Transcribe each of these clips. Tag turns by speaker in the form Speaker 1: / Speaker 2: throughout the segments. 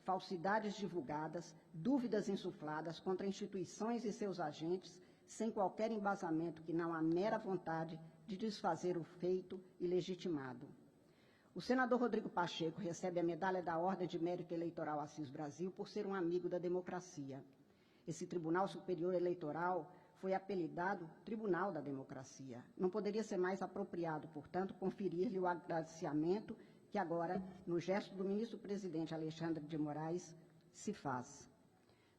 Speaker 1: falsidades divulgadas, dúvidas insufladas contra instituições e seus agentes, sem qualquer embasamento que não a mera vontade de desfazer o feito e legitimado. O senador Rodrigo Pacheco recebe a medalha da Ordem de Mérito Eleitoral Assis Brasil por ser um amigo da democracia. Esse Tribunal Superior Eleitoral foi apelidado Tribunal da Democracia. Não poderia ser mais apropriado, portanto, conferir-lhe o agradecimento que agora, no gesto do ministro-presidente Alexandre de Moraes, se faz.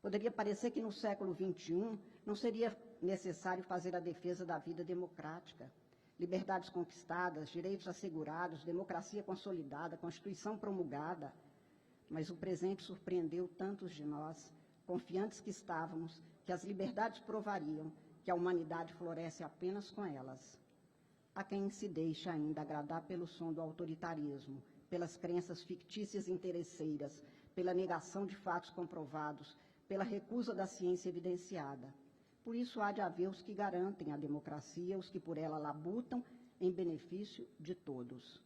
Speaker 1: Poderia parecer que no século XXI não seria necessário fazer a defesa da vida democrática. Liberdades conquistadas, direitos assegurados, democracia consolidada, Constituição promulgada. Mas o presente surpreendeu tantos de nós, confiantes que estávamos, que as liberdades provariam que a humanidade floresce apenas com elas. Há quem se deixa ainda agradar pelo som do autoritarismo, pelas crenças fictícias e interesseiras, pela negação de fatos comprovados, pela recusa da ciência evidenciada. Por isso há de haver os que garantem a democracia, os que por ela labutam em benefício de todos.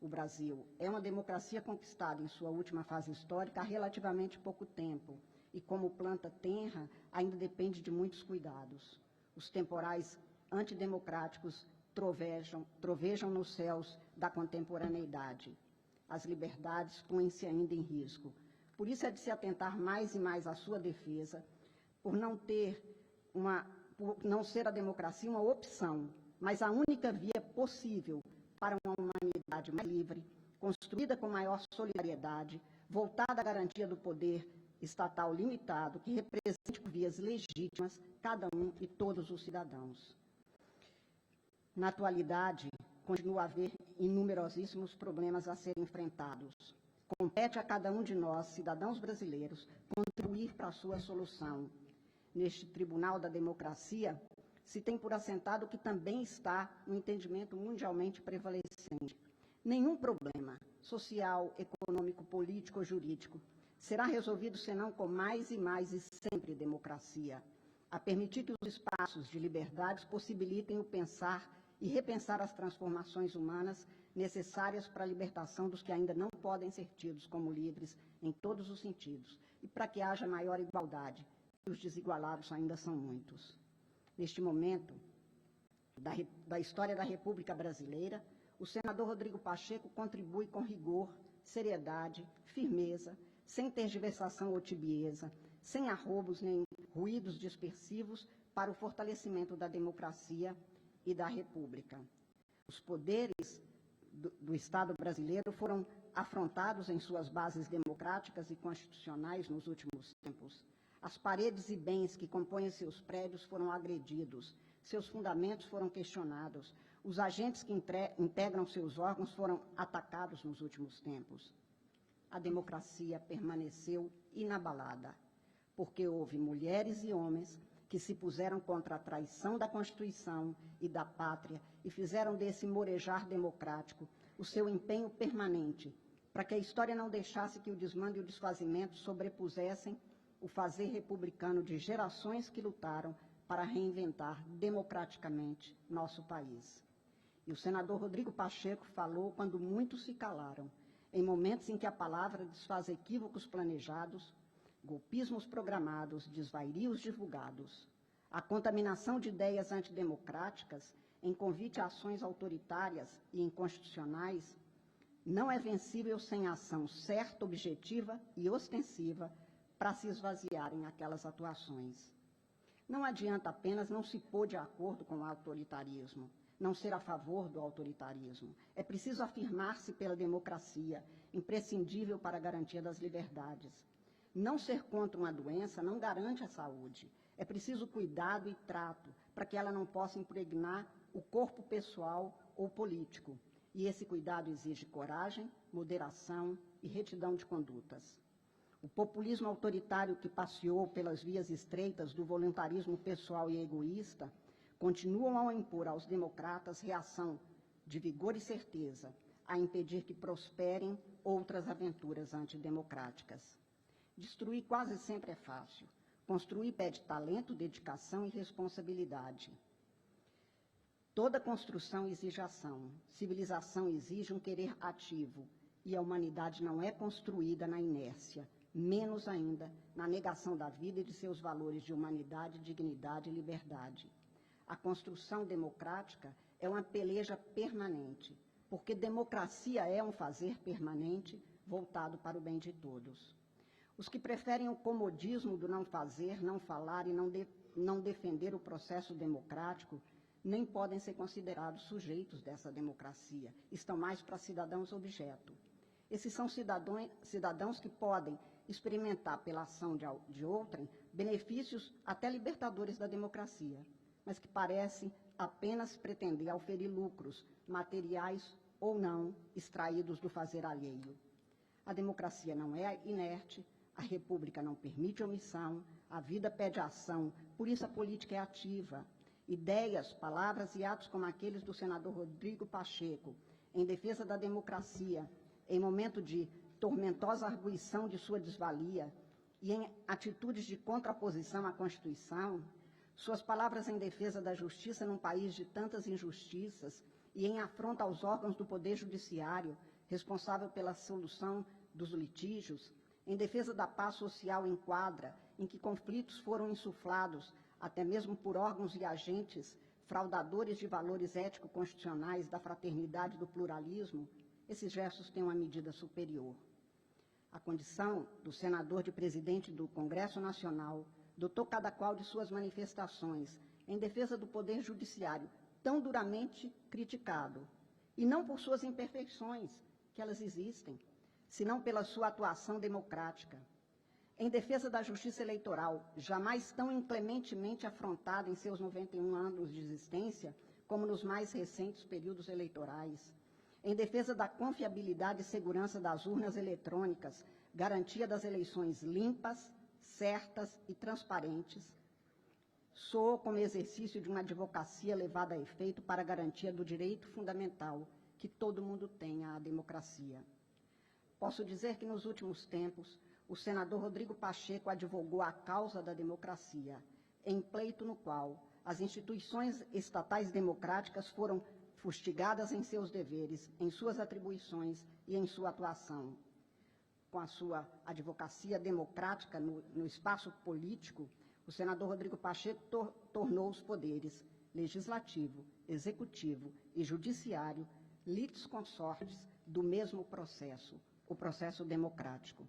Speaker 1: O Brasil é uma democracia conquistada em sua última fase histórica há relativamente pouco tempo, e como planta tenra, ainda depende de muitos cuidados. Os temporais antidemocráticos trovejam nos céus da contemporaneidade. As liberdades põem-se ainda em risco. Por isso é de se atentar mais e mais à sua defesa, por não ser a democracia uma opção, mas a única via possível para uma humanidade mais livre, construída com maior solidariedade, voltada à garantia do poder estatal limitado, que represente por vias legítimas cada um e todos os cidadãos. Na atualidade, continua a haver inumerosíssimos problemas a serem enfrentados. Compete a cada um de nós, cidadãos brasileiros, contribuir para a sua solução. Neste Tribunal da Democracia, se tem por assentado que também está no entendimento mundialmente prevalecente. Nenhum problema social, econômico, político ou jurídico será resolvido senão com mais e mais e sempre democracia, a permitir que os espaços de liberdades possibilitem o pensar e repensar as transformações humanas necessárias para a libertação dos que ainda não podem ser tidos como livres em todos os sentidos, e para que haja maior igualdade, e os desigualados ainda são muitos. Neste momento da história da República Brasileira, o senador Rodrigo Pacheco contribui com rigor, seriedade, firmeza, sem tergiversação ou tibieza, sem arroubos nem ruídos dispersivos para o fortalecimento da democracia e da República. Os poderes do Estado brasileiro foram afrontados em suas bases democráticas e constitucionais nos últimos tempos. As paredes e bens que compõem seus prédios foram agredidos, seus fundamentos foram questionados, os agentes que integram seus órgãos foram atacados nos últimos tempos. A democracia permaneceu inabalada, porque houve mulheres e homens que se puseram contra a traição da Constituição e da pátria e fizeram desse morejar democrático o seu empenho permanente, para que a história não deixasse que o desmando e o desfazimento sobrepusessem o fazer republicano de gerações que lutaram para reinventar democraticamente nosso país. E o senador Rodrigo Pacheco falou quando muitos se calaram, em momentos em que a palavra desfaz equívocos planejados, golpismos programados, desvairios divulgados. A contaminação de ideias antidemocráticas em convite a ações autoritárias e inconstitucionais não é vencível sem ação certa, objetiva e ostensiva para se esvaziarem aquelas atuações. Não adianta apenas não se pôr de acordo com o autoritarismo, não ser a favor do autoritarismo. É preciso afirmar-se pela democracia, imprescindível para a garantia das liberdades. Não ser contra uma doença não garante a saúde. É preciso cuidado e trato para que ela não possa impregnar o corpo pessoal ou político. E esse cuidado exige coragem, moderação e retidão de condutas. O populismo autoritário que passeou pelas vias estreitas do voluntarismo pessoal e egoísta continuam a impor aos democratas reação de vigor e certeza, a impedir que prosperem outras aventuras antidemocráticas. Destruir quase sempre é fácil. Construir pede talento, dedicação e responsabilidade. Toda construção exige ação. Civilização exige um querer ativo. E a humanidade não é construída na inércia, menos ainda na negação da vida e de seus valores de humanidade, dignidade e liberdade. A construção democrática é uma peleja permanente, porque democracia é um fazer permanente voltado para o bem de todos. Os que preferem o comodismo do não fazer, não falar e não defender o processo democrático nem podem ser considerados sujeitos dessa democracia, estão mais para cidadãos objeto. Esses são cidadãos que podem experimentar pela ação de outrem benefícios até libertadores da democracia, mas que parecem apenas pretender auferir lucros, materiais ou não, extraídos do fazer alheio. A democracia não é inerte, a república não permite omissão, a vida pede ação, por isso a política é ativa. Ideias, palavras e atos como aqueles do senador Rodrigo Pacheco, em defesa da democracia, em momento de tormentosa arguição de sua desvalia e em atitudes de contraposição à Constituição, suas palavras em defesa da justiça num país de tantas injustiças e em afronta aos órgãos do Poder Judiciário, responsável pela solução dos litígios, em defesa da paz social em quadra, em que conflitos foram insuflados, até mesmo por órgãos e agentes fraudadores de valores ético-constitucionais, da fraternidade e do pluralismo, esses gestos têm uma medida superior. A condição do senador de presidente do Congresso Nacional dotou cada qual de suas manifestações em defesa do Poder Judiciário, tão duramente criticado, e não por suas imperfeições, que elas existem, senão pela sua atuação democrática. Em defesa da justiça eleitoral, jamais tão inclementemente afrontada em seus 91 anos de existência, como nos mais recentes períodos eleitorais. Em defesa da confiabilidade e segurança das urnas eletrônicas, garantia das eleições limpas, certas e transparentes, soou como exercício de uma advocacia levada a efeito para a garantia do direito fundamental que todo mundo tem à democracia. Posso dizer que, nos últimos tempos, o senador Rodrigo Pacheco advogou a causa da democracia, em pleito no qual as instituições estatais democráticas foram fustigadas em seus deveres, em suas atribuições e em sua atuação. Com a sua advocacia democrática no espaço político, o senador Rodrigo Pacheco tornou os poderes legislativo, executivo e judiciário litisconsortes do mesmo processo, o processo democrático.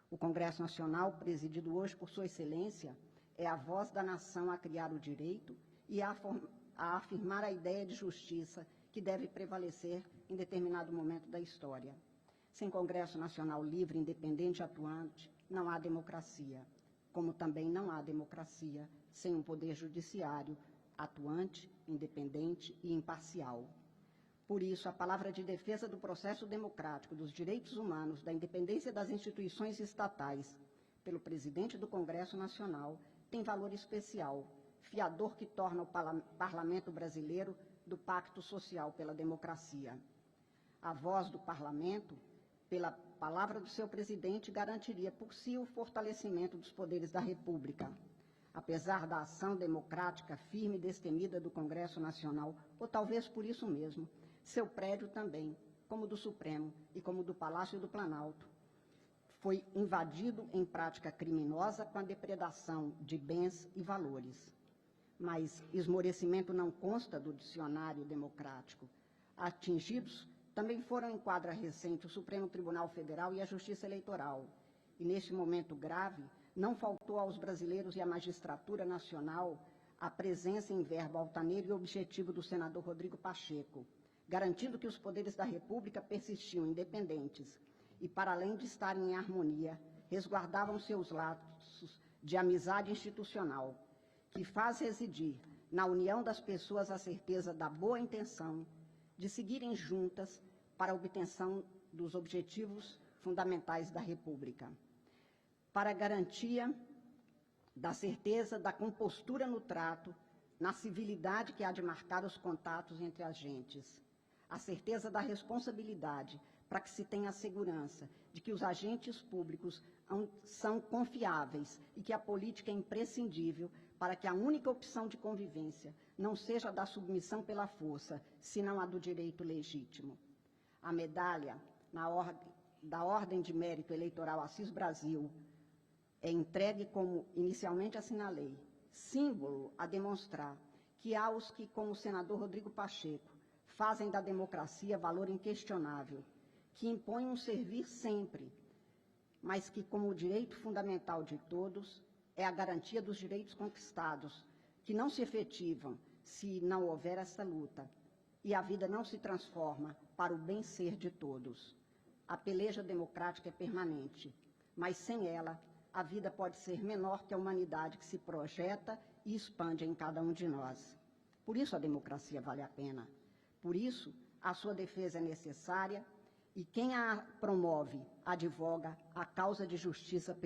Speaker 1: O Congresso Nacional, presidido hoje por Sua Excelência, é a voz da nação a criar o direito e a afirmar a ideia de justiça que deve prevalecer em determinado momento da história. Sem Congresso Nacional livre, independente e atuante, não há democracia, como também não há democracia sem um poder judiciário atuante, independente e imparcial. Por isso, a palavra de defesa do processo democrático, dos direitos humanos, da independência das instituições estatais, pelo presidente do Congresso Nacional, tem valor especial, fiador que torna o Parlamento brasileiro do Pacto Social pela Democracia. A voz do Parlamento, pela palavra do seu presidente, garantiria por si o fortalecimento dos poderes da República. Apesar da ação democrática firme e destemida do Congresso Nacional, ou talvez por isso mesmo, seu prédio também, como do Supremo e como do Palácio do Planalto, foi invadido em prática criminosa com a depredação de bens e valores. Mas esmorecimento não consta do dicionário democrático. Atingidos também foram, em quadra recente, o Supremo Tribunal Federal e a Justiça Eleitoral. E, neste momento grave, não faltou aos brasileiros e à magistratura nacional a presença em verbo altaneiro e objetivo do senador Rodrigo Pacheco, garantindo que os poderes da República persistiam independentes e, para além de estarem em harmonia, resguardavam seus laços de amizade institucional, que faz residir na união das pessoas a certeza da boa intenção de seguirem juntas para a obtenção dos objetivos fundamentais da República. Para a garantia da certeza da compostura no trato, na civilidade que há de marcar os contatos entre as gentes, a certeza da responsabilidade para que se tenha a segurança de que os agentes públicos são confiáveis e que a política é imprescindível para que a única opção de convivência não seja a da submissão pela força, senão a do direito legítimo. A medalha, na ordem da Ordem de Mérito Eleitoral Assis Brasil é entregue como inicialmente assinalei, símbolo a demonstrar que há os que, como o senador Rodrigo Pacheco, fazem da democracia valor inquestionável, que impõem um servir sempre, mas que, como direito fundamental de todos, é a garantia dos direitos conquistados, que não se efetivam se não houver essa luta, e a vida não se transforma para o bem-ser de todos. A peleja democrática é permanente, mas sem ela, a vida pode ser menor que a humanidade que se projeta e expande em cada um de nós. Por isso a democracia vale a pena. Por isso, a sua defesa é necessária e quem a promove, advoga a causa de justiça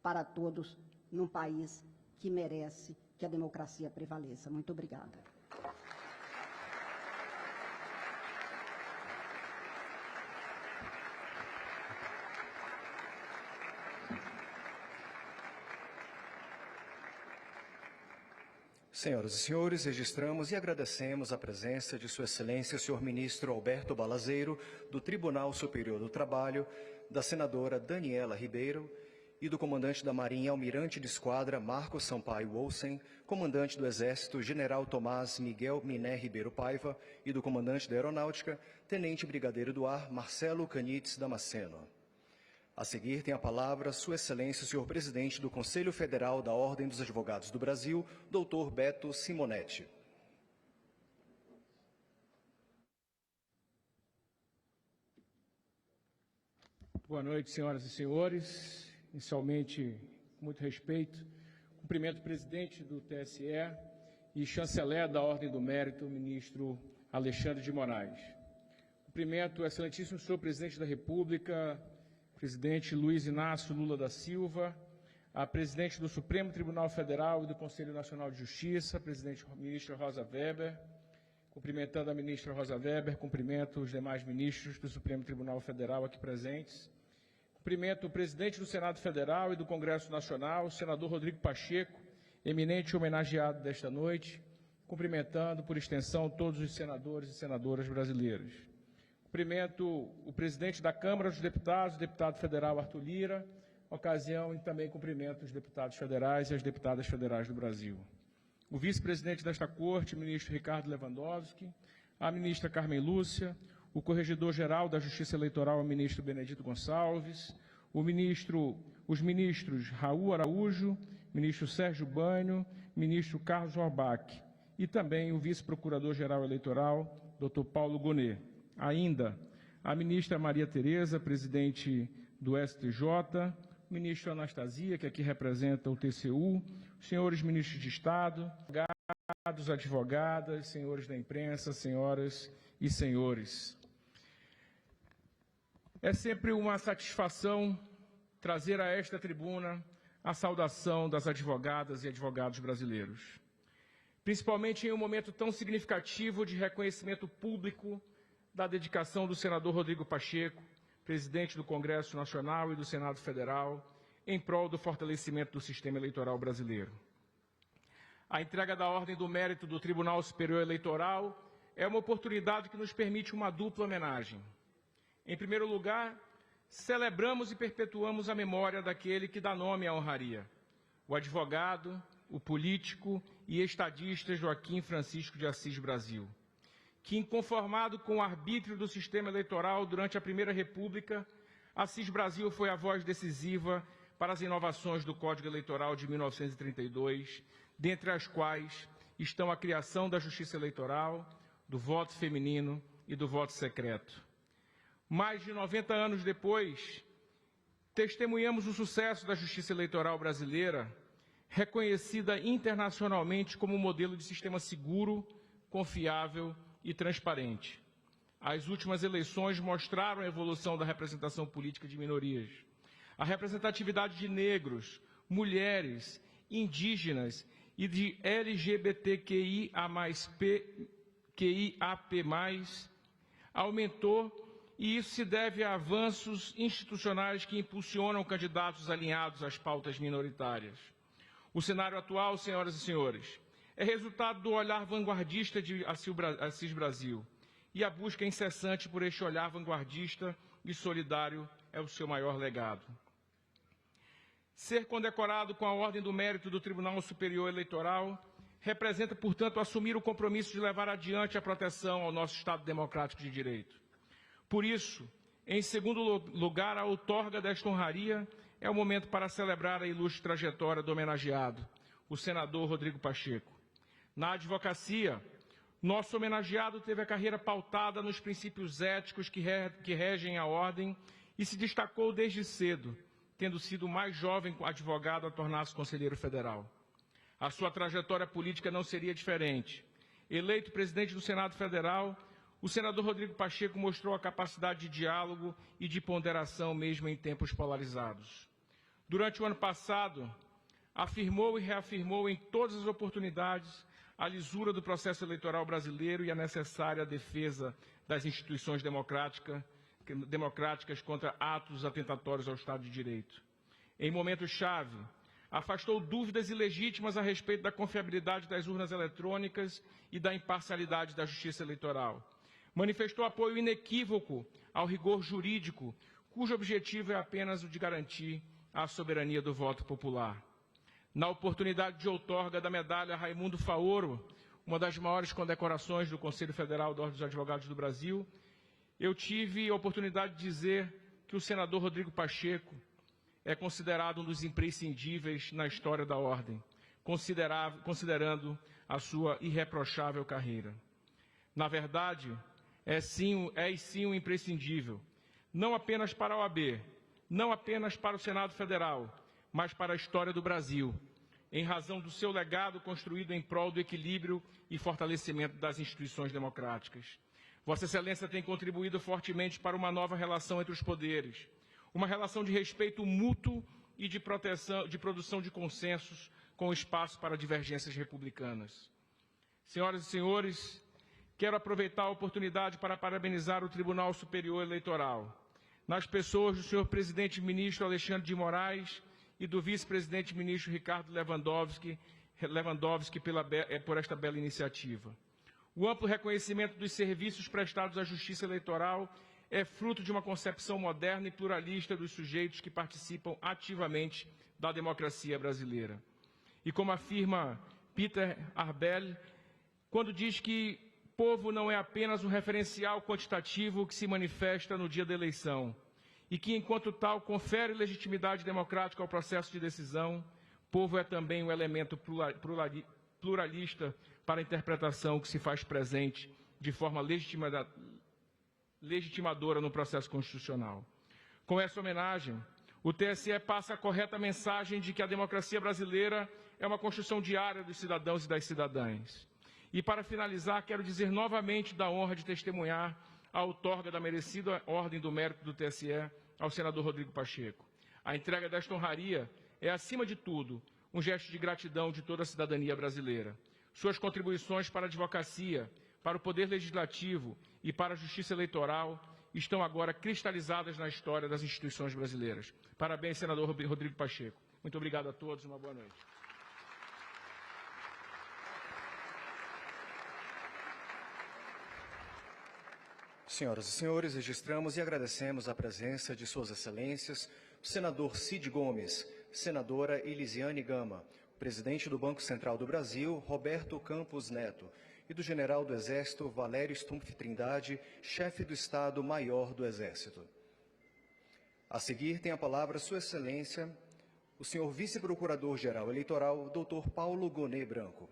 Speaker 1: para todos num país que merece que a democracia prevaleça. Muito obrigada.
Speaker 2: Senhoras e senhores, registramos e agradecemos a presença de Sua Excelência, senhor ministro Alberto Balazeiro, do Tribunal Superior do Trabalho, da senadora Daniela Ribeiro e do comandante da Marinha, almirante de esquadra Marcos Sampaio Olsen, comandante do Exército, general Tomás Miguel Miné Ribeiro Paiva e do comandante da Aeronáutica, tenente brigadeiro do ar Marcelo Canites Damasceno. A seguir tem a palavra Sua Excelência, o senhor presidente do Conselho Federal da Ordem dos Advogados do Brasil, doutor Beto Simonetti.
Speaker 3: Boa noite, senhoras e senhores. Inicialmente, com muito respeito, cumprimento o presidente do TSE e chanceler da Ordem do Mérito, o ministro Alexandre de Moraes. Cumprimento o excelentíssimo senhor presidente da República, presidente Luiz Inácio Lula da Silva, a presidente do Supremo Tribunal Federal e do Conselho Nacional de Justiça, presidente ministra Rosa Weber. Cumprimentando a ministra Rosa Weber, cumprimento os demais ministros do Supremo Tribunal Federal aqui presentes. Cumprimento o presidente do Senado Federal e do Congresso Nacional, o senador Rodrigo Pacheco, eminente homenageado desta noite, cumprimentando, por extensão, todos os senadores e senadoras brasileiros. Cumprimento o presidente da Câmara dos Deputados, o deputado federal Arthur Lira, ocasião e também cumprimento os deputados federais e as deputadas federais do Brasil. O vice-presidente desta Corte, o ministro Ricardo Lewandowski, a ministra Carmen Lúcia, o corregedor-geral da Justiça Eleitoral, o ministro Benedito Gonçalves, os ministros Raul Araújo, ministro Sérgio Banho, ministro Carlos Orbach, e também o vice-procurador-geral eleitoral, doutor Paulo Gonet. Ainda a ministra Maria Tereza, presidente do STJ, o ministro Anastasia, que aqui representa o TCU, os senhores ministros de Estado, advogadas, senhores da imprensa, senhoras e senhores. É sempre uma satisfação trazer a esta tribuna a saudação das advogadas e advogados brasileiros, principalmente em um momento tão significativo de reconhecimento público da dedicação do senador Rodrigo Pacheco, presidente do Congresso Nacional e do Senado Federal, em prol do fortalecimento do sistema eleitoral brasileiro. A entrega da Ordem do Mérito do Tribunal Superior Eleitoral é uma oportunidade que nos permite uma dupla homenagem. Em primeiro lugar, celebramos e perpetuamos a memória daquele que dá nome à honraria, o advogado, o político e estadista Joaquim Francisco de Assis Brasil, que, inconformado com o arbítrio do sistema eleitoral durante a Primeira República, Assis Brasil foi a voz decisiva para as inovações do Código Eleitoral de 1932, dentre as quais estão a criação da Justiça Eleitoral, do voto feminino e do voto secreto. Mais de 90 anos depois, testemunhamos o sucesso da Justiça Eleitoral brasileira, reconhecida internacionalmente como modelo de sistema seguro, confiável e transparente. As últimas eleições mostraram a evolução da representação política de minorias. A representatividade de negros, mulheres, indígenas e de LGBTQIAP+, aumentou, e isso se deve a avanços institucionais que impulsionam candidatos alinhados às pautas minoritárias. O cenário atual, senhoras e senhores, é resultado do olhar vanguardista de Assis Brasil e a busca incessante por este olhar vanguardista e solidário é o seu maior legado. Ser condecorado com a Ordem do Mérito do Tribunal Superior Eleitoral representa, portanto, assumir o compromisso de levar adiante a proteção ao nosso Estado democrático de direito. Por isso, em segundo lugar, a outorga desta honraria é o momento para celebrar a ilustre trajetória do homenageado, o senador Rodrigo Pacheco. Na advocacia, nosso homenageado teve a carreira pautada nos princípios éticos que regem a ordem e se destacou desde cedo, tendo sido o mais jovem advogado a tornar-se conselheiro federal. A sua trajetória política não seria diferente. Eleito presidente do Senado Federal, o senador Rodrigo Pacheco mostrou a capacidade de diálogo e de ponderação mesmo em tempos polarizados. Durante o ano passado, afirmou e reafirmou em todas as oportunidades a lisura do processo eleitoral brasileiro e a necessária defesa das instituições democráticas contra atos atentatórios ao Estado de Direito. Em momento-chave, afastou dúvidas ilegítimas a respeito da confiabilidade das urnas eletrônicas e da imparcialidade da Justiça Eleitoral. Manifestou apoio inequívoco ao rigor jurídico, cujo objetivo é apenas o de garantir a soberania do voto popular. Na oportunidade de outorga da medalha Raimundo Faoro, uma das maiores condecorações do Conselho Federal da Ordem dos Advogados do Brasil, eu tive a oportunidade de dizer que o senador Rodrigo Pacheco é considerado um dos imprescindíveis na história da Ordem, considerando a sua irreprochável carreira. Na verdade, é sim um imprescindível, não apenas para a OAB, não apenas para o Senado Federal, mas para a história do Brasil, em razão do seu legado construído em prol do equilíbrio e fortalecimento das instituições democráticas. Vossa Excelência tem contribuído fortemente para uma nova relação entre os poderes, uma relação de respeito mútuo e de produção de consensos com espaço para divergências republicanas. Senhoras e senhores, quero aproveitar a oportunidade para parabenizar o Tribunal Superior Eleitoral, nas pessoas do senhor presidente ministro Alexandre de Moraes e do vice-presidente ministro Ricardo Lewandowski por esta bela iniciativa. O amplo reconhecimento dos serviços prestados à Justiça Eleitoral é fruto de uma concepção moderna e pluralista dos sujeitos que participam ativamente da democracia brasileira. E como afirma Peter Arbel, quando diz que povo não é apenas um referencial quantitativo que se manifesta no dia da eleição, e que, enquanto tal, confere legitimidade democrática ao processo de decisão, povo é também um elemento pluralista para a interpretação que se faz presente de forma legitimadora no processo constitucional. Com essa homenagem, o TSE passa a correta mensagem de que a democracia brasileira é uma construção diária dos cidadãos e das cidadãs. E, para finalizar, quero dizer novamente da honra de testemunhar a outorga da merecida Ordem do Mérito do TSE ao senador Rodrigo Pacheco. A entrega desta honraria é, acima de tudo, um gesto de gratidão de toda a cidadania brasileira. Suas contribuições para a advocacia, para o Poder Legislativo e para a Justiça Eleitoral estão agora cristalizadas na história das instituições brasileiras. Parabéns, senador Rodrigo Pacheco. Muito obrigado a todos e uma boa noite.
Speaker 2: Senhoras e senhores, registramos e agradecemos a presença de Suas Excelências, o senador Cid Gomes, senadora Elisiane Gama, presidente do Banco Central do Brasil, Roberto Campos Neto, e do general do Exército, Valério Stumpf Trindade, chefe do Estado-Maior do Exército. A seguir, tem a palavra Sua Excelência, o senhor vice-procurador-geral eleitoral, Dr. Paulo Gonet Branco.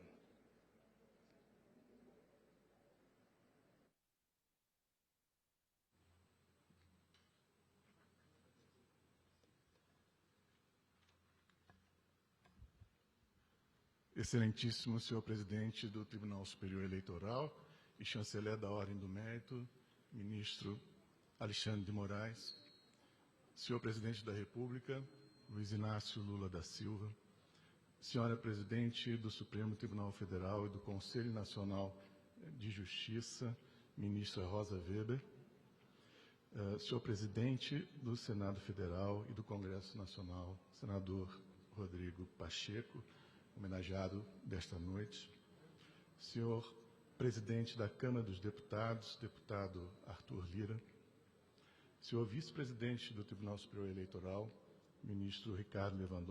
Speaker 4: Excelentíssimo senhor presidente do Tribunal Superior Eleitoral e chanceler da Ordem do Mérito, ministro Alexandre de Moraes, senhor presidente da República, Luiz Inácio Lula da Silva, senhora presidente do Supremo Tribunal Federal e do Conselho Nacional de Justiça, ministra Rosa Weber, senhor presidente do Senado Federal e do Congresso Nacional, senador Rodrigo Pacheco, homenageado desta noite, senhor presidente da Câmara dos Deputados, deputado Arthur Lira, senhor vice-presidente do Tribunal Superior Eleitoral, ministro Ricardo Lewandowski,